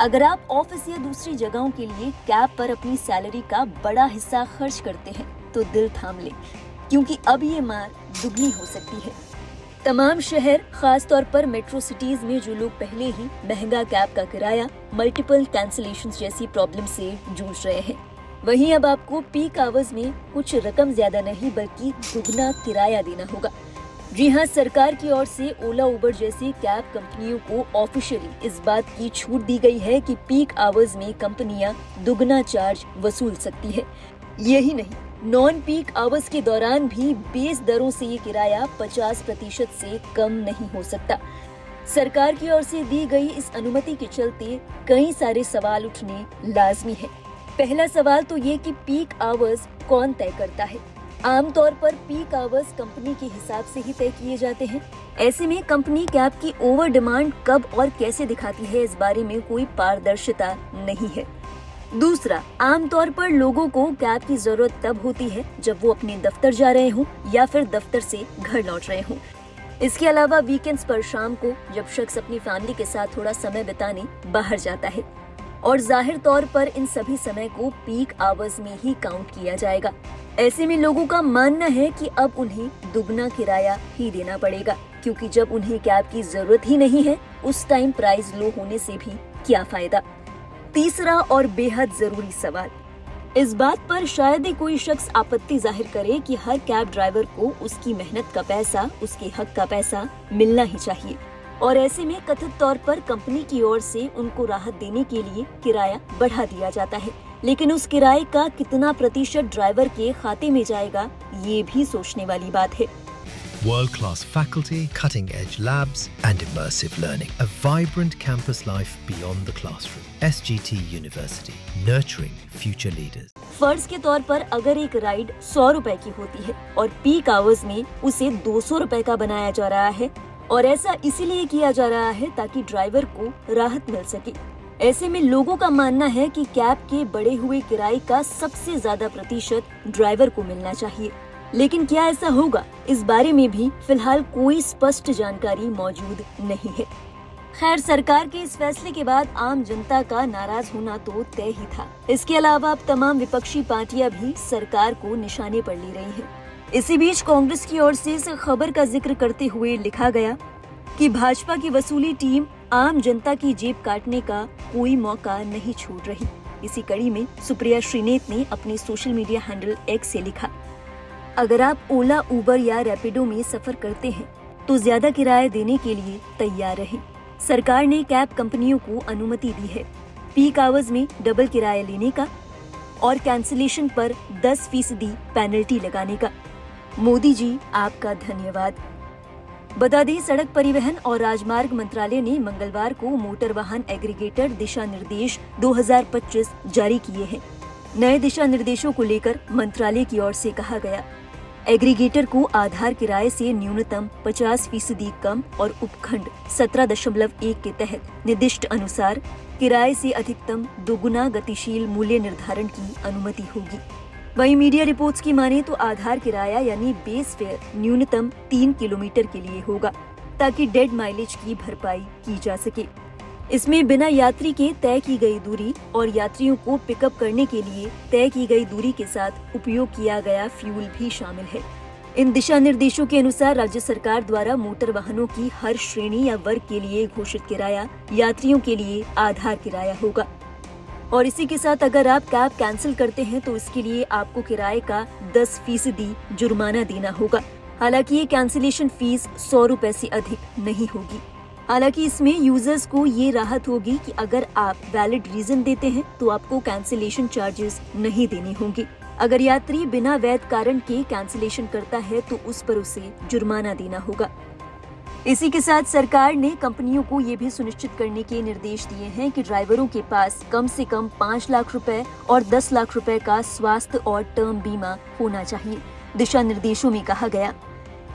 अगर आप ऑफिस या दूसरी जगहों के लिए कैब पर अपनी सैलरी का बड़ा हिस्सा खर्च करते हैं तो दिल थाम लें, क्योंकि अब ये मार दुगनी हो सकती है। तमाम शहर, खास तौर पर मेट्रो सिटीज में जो लोग पहले ही महंगा कैब का किराया, मल्टीपल कैंसिलेशंस जैसी प्रॉब्लम से जूझ रहे हैं, वहीं अब आपको पीक आवर्स में कुछ रकम ज्यादा नहीं बल्कि दुगना किराया देना होगा। जी हाँ, सरकार की ओर से ओला उबर जैसी कैब कंपनियों को ऑफिशियली इस बात की छूट दी गई है कि पीक आवर्स में कंपनियां दुगना चार्ज वसूल सकती है। यही नहीं, नॉन पीक आवर्स के दौरान भी बेस दरों से ये किराया 50% से कम नहीं हो सकता। सरकार की ओर से दी गई इस अनुमति के चलते कई सारे सवाल उठने लाजमी है। पहला सवाल तो ये कि पीक आवर्स कौन तय करता है। आमतौर पर पीक आवर्स कंपनी के हिसाब से ही तय किए जाते हैं। ऐसे में कंपनी कैब की ओवर डिमांड कब और कैसे दिखाती है, इस बारे में कोई पारदर्शिता नहीं है। दूसरा, आमतौर पर लोगों को कैब की जरूरत तब होती है जब वो अपने दफ्तर जा रहे हों या फिर दफ्तर से घर लौट रहे हों। इसके अलावा वीकेंड्स पर शाम को जब शख्स अपनी फैमिली के साथ थोड़ा समय बिताने बाहर जाता है, और जाहिर तौर पर इन सभी समय को पीक आवर्स में ही काउंट किया जाएगा। ऐसे में लोगों का मानना है कि अब उन्हें दुगना किराया ही देना पड़ेगा, क्योंकि जब उन्हें कैब की जरूरत ही नहीं है उस टाइम प्राइस लो होने से भी क्या फायदा। तीसरा और बेहद जरूरी सवाल, इस बात पर शायद ही कोई शख्स आपत्ति जाहिर करे कि हर कैब ड्राइवर को उसकी मेहनत का पैसा, उसके हक का पैसा मिलना ही चाहिए, और ऐसे में कथित तौर पर कंपनी की ओर से उनको राहत देने के लिए किराया बढ़ा दिया जाता है, लेकिन उस किराए का कितना प्रतिशत ड्राइवर के खाते में जाएगा, ये भी सोचने वाली बात है। World-class faculty, cutting-edge labs and immersive learning. A vibrant campus life beyond the classroom. SGT University, nurturing future leaders. फर्ज के तौर पर अगर एक राइड 100 रुपए की होती है और पीक आवर्स में उसे 200 रुपए का बनाया जा रहा है, और ऐसा इसीलिए किया जा रहा है ताकि ड्राइवर को राहत मिल सके। ऐसे में लोगों का मानना है कि कैब के बढ़े हुए किराए का सबसे ज्यादा प्रतिशत ड्राइवर को मिलना चाहिए। लेकिन क्या ऐसा होगा, इस बारे में भी फिलहाल कोई स्पष्ट जानकारी मौजूद नहीं है। खैर, सरकार के इस फैसले के बाद आम जनता का नाराज होना तो तय ही था। इसके अलावा अब तमाम विपक्षी पार्टियां भी सरकार को निशाने पर ले रही हैं। इसी बीच कांग्रेस की ओर से इस खबर का जिक्र करते हुए लिखा गया कि भाजपा की वसूली टीम आम जनता की जेब काटने का कोई मौका नहीं छोड़ रही। इसी कड़ी में सुप्रिया श्रीनेत ने अपने सोशल मीडिया हैंडल एक्स से लिखा, अगर आप ओला, उबर या रैपिडो में सफर करते हैं तो ज्यादा किराया देने के लिए तैयार रहें। सरकार ने कैब कंपनियों को अनुमति दी है पीक आवर्स में डबल किराया लेने का और कैंसिलेशन पर 10% पेनल्टी लगाने का। मोदी जी, आपका धन्यवाद। बता दें, सड़क परिवहन और राजमार्ग मंत्रालय ने मंगलवार को मोटर वाहन एग्रीगेटर दिशा निर्देश 2025 जारी किए हैं। नए दिशा निर्देशों को लेकर मंत्रालय की ओर से कहा गया, एग्रीगेटर को आधार किराए से न्यूनतम 50% कम और उपखंड 17.1 के तहत निर्दिष्ट अनुसार किराए से अधिकतम दोगुना गतिशील मूल्य निर्धारण की अनुमति होगी। वहीं मीडिया रिपोर्ट्स की माने तो आधार किराया यानी बेस फेयर न्यूनतम 3 किलोमीटर के लिए होगा, ताकि डेड माइलेज की भरपाई की जा सके। इसमें बिना यात्री के तय की गई दूरी और यात्रियों को पिकअप करने के लिए तय की गई दूरी के साथ उपयोग किया गया फ्यूल भी शामिल है। इन दिशा निर्देशों के अनुसार राज्य सरकार द्वारा मोटर वाहनों की हर श्रेणी या वर्ग के लिए घोषित किराया यात्रियों के लिए आधार किराया होगा, और इसी के साथ अगर आप कैब कैंसिल करते हैं तो इसके लिए आपको किराए का 10% जुर्माना देना होगा। हालांकि ये कैंसिलेशन फीस 100 रुपए से अधिक नहीं होगी। हालांकि इसमें यूजर्स को ये राहत होगी कि अगर आप वैलिड रीजन देते हैं तो आपको कैंसिलेशन चार्जेस नहीं देने होंगे। अगर यात्री बिना वैध कारण के कैंसिलेशन करता है तो उस पर उसे जुर्माना देना होगा। इसी के साथ सरकार ने कंपनियों को ये भी सुनिश्चित करने के निर्देश दिए हैं कि ड्राइवरों के पास कम से कम 5 लाख रुपए और 10 लाख रुपए का स्वास्थ्य और टर्म बीमा होना चाहिए। दिशा निर्देशों में कहा गया,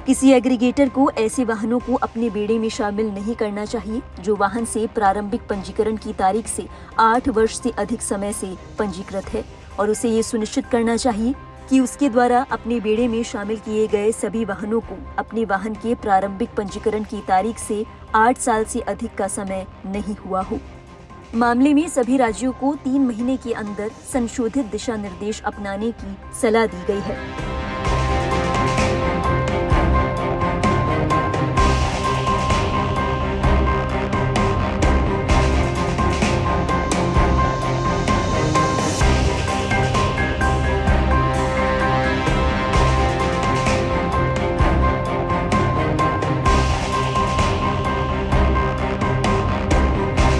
किसी एग्रीगेटर को ऐसे वाहनों को अपने बेड़े में शामिल नहीं करना चाहिए जो वाहन से प्रारंभिक पंजीकरण की तारीख से 8 वर्ष से अधिक समय से पंजीकृत है, और उसे ये सुनिश्चित करना चाहिए कि उसके द्वारा अपने बेड़े में शामिल किए गए सभी वाहनों को अपने वाहन के प्रारंभिक पंजीकरण की तारीख से 8 साल से अधिक का समय नहीं हुआ हो। मामले में सभी राज्यों को 3 महीने के अंदर संशोधित दिशा निर्देश अपनाने की सलाह दी गई है।